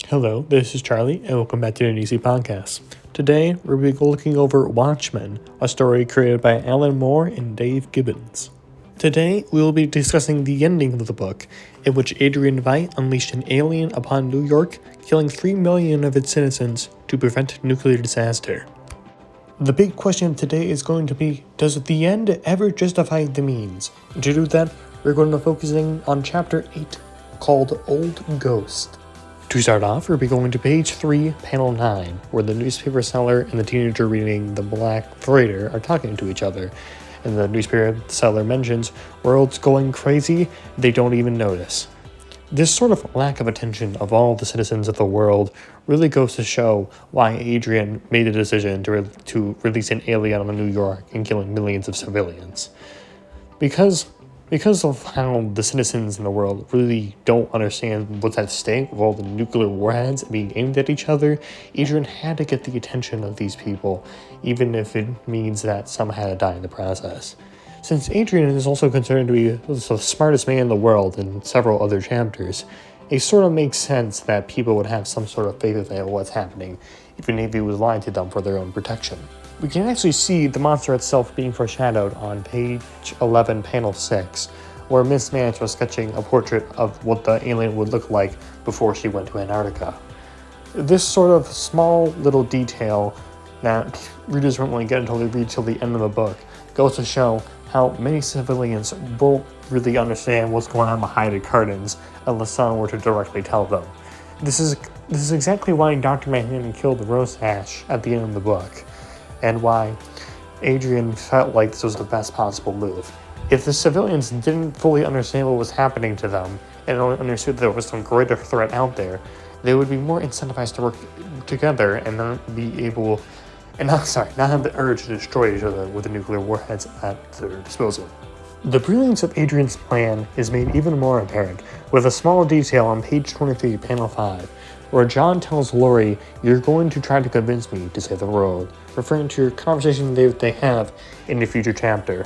Hello, this is Charlie, and welcome back to the DC Podcast. Today, we'll be looking over Watchmen, a story created by Alan Moore and Dave Gibbons. Today, we will be discussing the ending of the book, in which Adrian Veidt unleashed an alien upon New York, killing 3 million of its citizens to prevent nuclear disaster. The big question today is going to be, does the end ever justify the means? And to do that, we're going to be focusing on Chapter 8, called Old Ghost. To start off, we'll be going to page 3, panel 9, where the newspaper seller and the teenager reading the Black Freighter are talking to each other, and the newspaper seller mentions, "World's going crazy, they don't even notice." This sort of lack of attention of all the citizens of the world really goes to show why Adrian made the decision to release an alien on New York and killing millions of civilians. Because of how the citizens in the world really don't understand what's at stake with all the nuclear warheads being aimed at each other, Adrian had to get the attention of these people, even if it means that some had to die in the process. Since Adrian is also considered to be the smartest man in the world in several other chapters, it sort of makes sense that people would have some sort of faith in what's happening, even if he was lying to them for their own protection. We can actually see the monster itself being foreshadowed on page 11, panel 6, where Miss Mance was sketching a portrait of what the alien would look like before she went to Antarctica. This sort of small little detail that readers won't really get until they read till the end of the book goes to show how many civilians won't really understand what's going on behind the curtains unless someone were to directly tell them. This is exactly why Dr. Manhattan killed Rose Ash at the end of the book, and why Adrian felt like this was the best possible move. If the civilians didn't fully understand what was happening to them, and only understood there was some greater threat out there, they would be more incentivized to work together and not have the urge to destroy each other with the nuclear warheads at their disposal. The brilliance of Adrian's plan is made even more apparent with a small detail on page 23, panel 5, where John tells Laurie, "You're going to try to convince me to save the world," referring to your conversation they have in the future chapter.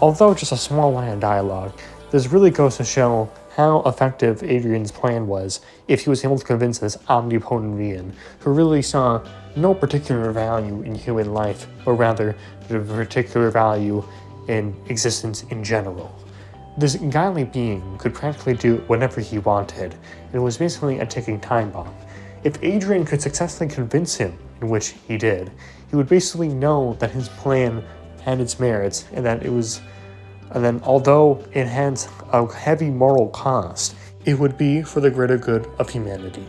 Although just a small line of dialogue, this really goes to show how effective Adrian's plan was if he was able to convince this omnipotent being, who really saw no particular value in human life, but rather the particular value in existence in general. This godly being could practically do whatever he wanted, and was basically a ticking time bomb. If Adrian could successfully convince him, in which he did, he would basically know that his plan had its merits, and then although it had a heavy moral cost, it would be for the greater good of humanity.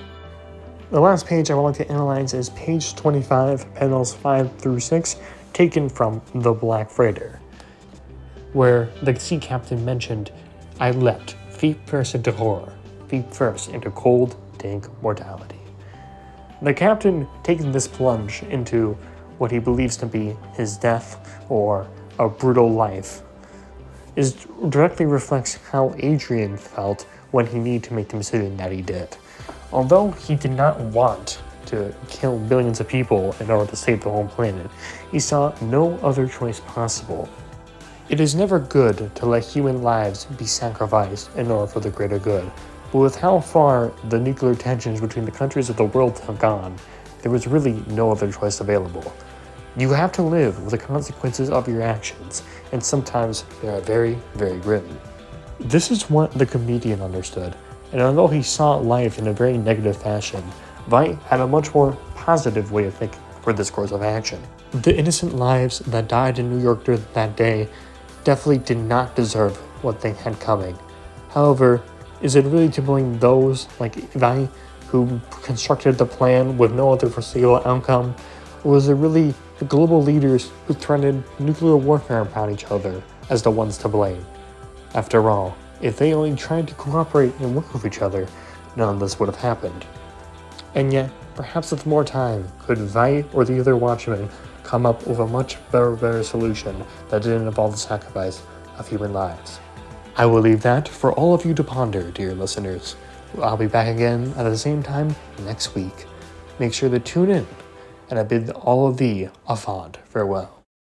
The last page I would like to analyze is page 25, panels 5 through 6, taken from The Black Freighter, where the sea captain mentioned, "I leapt, feet first into horror, feet first into cold, dank mortality." The captain taking this plunge into what he believes to be his death or a brutal life directly reflects how Adrian felt when he needed to make the decision that he did. Although he did not want to kill billions of people in order to save the whole planet, he saw no other choice possible. It is never good to let human lives be sacrificed in order for the greater good, but with how far the nuclear tensions between the countries of the world have gone, there was really no other choice available. You have to live with the consequences of your actions, and sometimes they are very, very grim. This is what the comedian understood, and although he saw life in a very negative fashion, Veidt had a much more positive way of thinking for this course of action. The innocent lives that died in New York during that day definitely did not deserve what they had coming. However, is it really to blame those like Veidt who constructed the plan with no other foreseeable outcome, or was it really the global leaders who threatened nuclear warfare upon each other as the ones to blame? After all, if they only tried to cooperate and work with each other, none of this would have happened. And yet, perhaps with more time, could Veidt or the other Watchmen come up with a much better solution that didn't involve the sacrifice of human lives? I will leave that for all of you to ponder, dear listeners. I'll be back again at the same time next week. Make sure to tune in, and I bid all of thee a fond farewell.